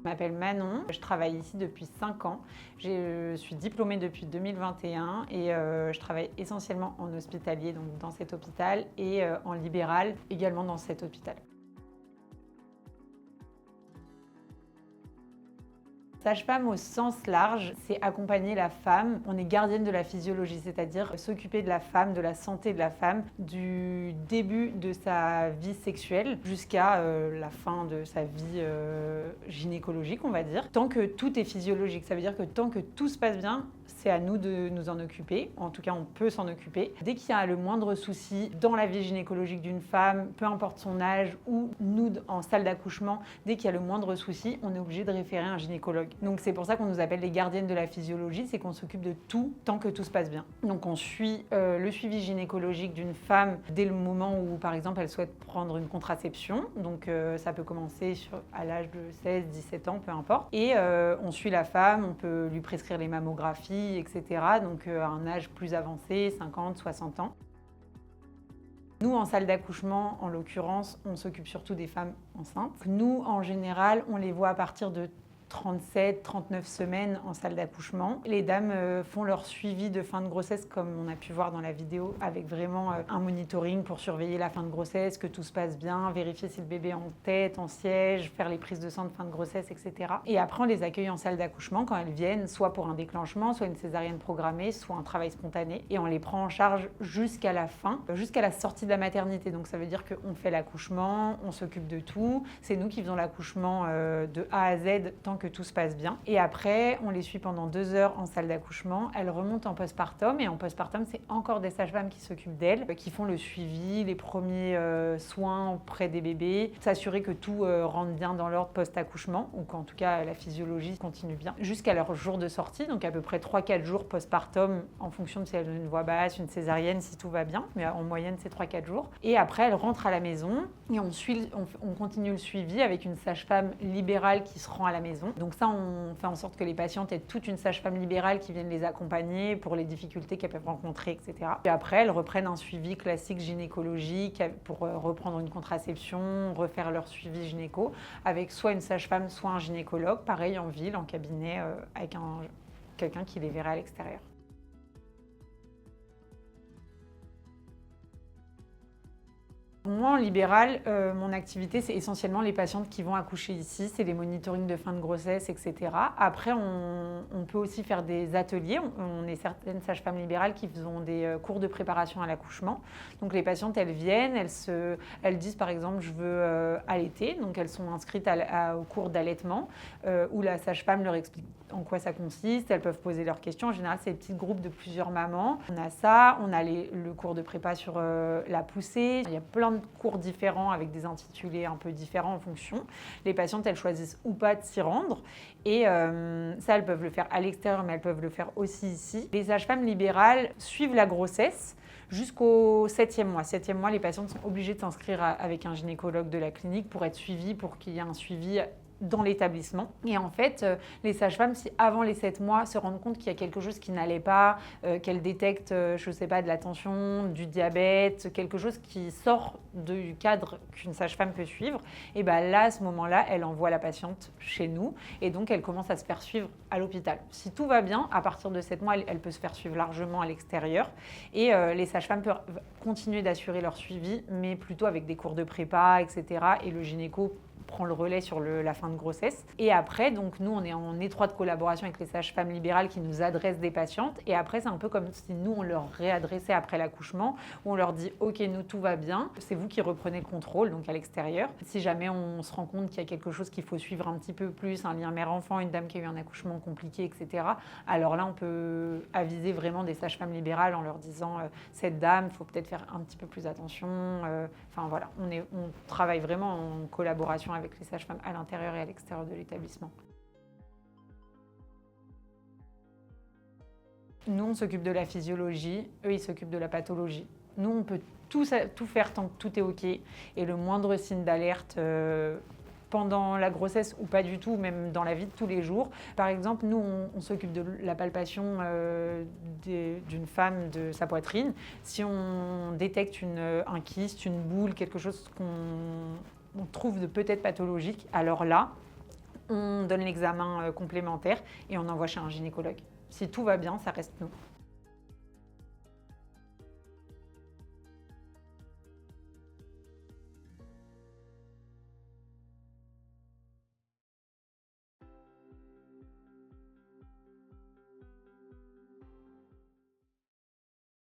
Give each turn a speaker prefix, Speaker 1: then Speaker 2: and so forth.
Speaker 1: Je m'appelle Manon, je travaille ici depuis 5 ans. Je suis diplômée depuis 2021 et je travaille essentiellement en hospitalier, donc dans cet hôpital, et en libéral, également dans cet hôpital. Sage-femme au sens large, c'est accompagner la femme. On est gardienne de la physiologie, c'est-à-dire s'occuper de la femme, de la santé de la femme, du début de sa vie sexuelle jusqu'à la fin de sa vie gynécologique, on va dire. Tant que tout est physiologique, ça veut dire que tant que tout se passe bien, c'est à nous de nous en occuper. En tout cas, on peut s'en occuper. Dès qu'il y a le moindre souci dans la vie gynécologique d'une femme, peu importe son âge, ou nous en salle d'accouchement, dès qu'il y a le moindre souci, on est obligé de référer un gynécologue. Donc c'est pour ça qu'on nous appelle les gardiennes de la physiologie, c'est qu'on s'occupe de tout tant que tout se passe bien. Donc on suit le suivi gynécologique d'une femme dès le moment où, par exemple, elle souhaite prendre une contraception. Donc ça peut commencer à l'âge de 16, 17 ans, peu importe. Et on suit la femme, on peut lui prescrire les mammographies, etc. Donc à un âge plus avancé, 50, 60 ans. Nous, en salle d'accouchement, en l'occurrence, on s'occupe surtout des femmes enceintes. Nous, en général, on les voit à partir de 37, 39 semaines en salle d'accouchement. Les dames font leur suivi de fin de grossesse comme on a pu voir dans la vidéo, avec vraiment un monitoring pour surveiller la fin de grossesse, que tout se passe bien, vérifier si le bébé est en tête, en siège, faire les prises de sang de fin de grossesse, etc. Et après, on les accueille en salle d'accouchement quand elles viennent, soit pour un déclenchement, soit une césarienne programmée, soit un travail spontané. Et on les prend en charge jusqu'à la fin, jusqu'à la sortie de la maternité. Donc ça veut dire qu'on fait l'accouchement, on s'occupe de tout. C'est nous qui faisons l'accouchement de A à Z tant que tout se passe bien. Et après, on les suit pendant 2 heures en salle d'accouchement. Elles remontent en postpartum et en postpartum, c'est encore des sages-femmes qui s'occupent d'elles, qui font le suivi, les premiers soins auprès des bébés, s'assurer que tout rentre bien dans l'ordre post-accouchement, ou qu'en tout cas la physiologie continue bien, jusqu'à leur jour de sortie, donc à peu près 3-4 jours postpartum, en fonction de si elles ont une voix basse, une césarienne, si tout va bien, mais en moyenne c'est 3-4 jours. Et après, elles rentrent à la maison et on continue le suivi avec une sage-femme libérale qui se rend à la maison. Donc ça, on fait en sorte que les patientes aient toute une sage-femme libérale qui vienne les accompagner pour les difficultés qu'elles peuvent rencontrer, etc. Et après, elles reprennent un suivi classique gynécologique pour reprendre une contraception, refaire leur suivi gynéco, avec soit une sage-femme, soit un gynécologue, pareil en ville, en cabinet, avec quelqu'un qui les verrait à l'extérieur. Moi, en libéral, mon activité, c'est essentiellement les patientes qui vont accoucher ici, c'est les monitorings de fin de grossesse, etc. Après, on peut aussi faire des ateliers. On est certaines sages-femmes libérales qui font des cours de préparation à l'accouchement. Donc les patientes, elles viennent, elles disent par exemple, je veux allaiter. Donc elles sont inscrites au cours d'allaitement, où la sage-femme leur explique en quoi ça consiste. Elles peuvent poser leurs questions. En général, c'est des petits groupes de plusieurs mamans. On a ça, on a le cours de prépa sur la poussée. Il y a plein de cours différents avec des intitulés un peu différents en fonction. Les patientes, elles choisissent ou pas de s'y rendre. Et ça, elles peuvent le faire à l'extérieur, mais elles peuvent le faire aussi ici. Les sages-femmes libérales suivent la grossesse jusqu'au 7e mois. 7e mois, les patientes sont obligées de s'inscrire avec un gynécologue de la clinique pour être suivies, pour qu'il y ait un suivi dans l'établissement. Et en fait, les sages-femmes, si avant les 7 mois, se rendent compte qu'il y a quelque chose qui n'allait pas, qu'elles détectent, je ne sais pas, de la tension, du diabète, quelque chose qui sort du cadre qu'une sage-femme peut suivre, et bien là, à ce moment-là, elle envoie la patiente chez nous et donc elle commence à se faire suivre à l'hôpital. Si tout va bien, à partir de 7 mois, elle peut se faire suivre largement à l'extérieur et les sages-femmes peuvent continuer d'assurer leur suivi, mais plutôt avec des cours de prépa, etc. Et le gynéco prend le relais sur la fin de grossesse. Et après, donc nous, on est en étroite collaboration avec les sages-femmes libérales qui nous adressent des patientes. Et après, c'est un peu comme si nous, on leur réadressait après l'accouchement, où on leur dit « Ok, nous, tout va bien. C'est vous qui reprenez le contrôle, donc à l'extérieur. Si jamais on se rend compte qu'il y a quelque chose qu'il faut suivre un petit peu plus, un lien mère-enfant, une dame qui a eu un accouchement compliqué, etc. Alors là, on peut aviser vraiment des sages-femmes libérales en leur disant « Cette dame, il faut peut-être faire un petit peu plus attention. » Enfin voilà, on travaille vraiment en collaboration avec les sages-femmes à l'intérieur et à l'extérieur de l'établissement. Nous, on s'occupe de la physiologie, eux, ils s'occupent de la pathologie. Nous, on peut tout faire tant que tout est OK. Et le moindre signe d'alerte pendant la grossesse ou pas du tout, même dans la vie de tous les jours. Par exemple, nous, on s'occupe de la palpation d'une femme de sa poitrine. Si on détecte un kyste, une boule, quelque chose qu'on trouve de peut-être pathologique, alors là, on donne l'examen complémentaire et on envoie chez un gynécologue. Si tout va bien, ça reste nous.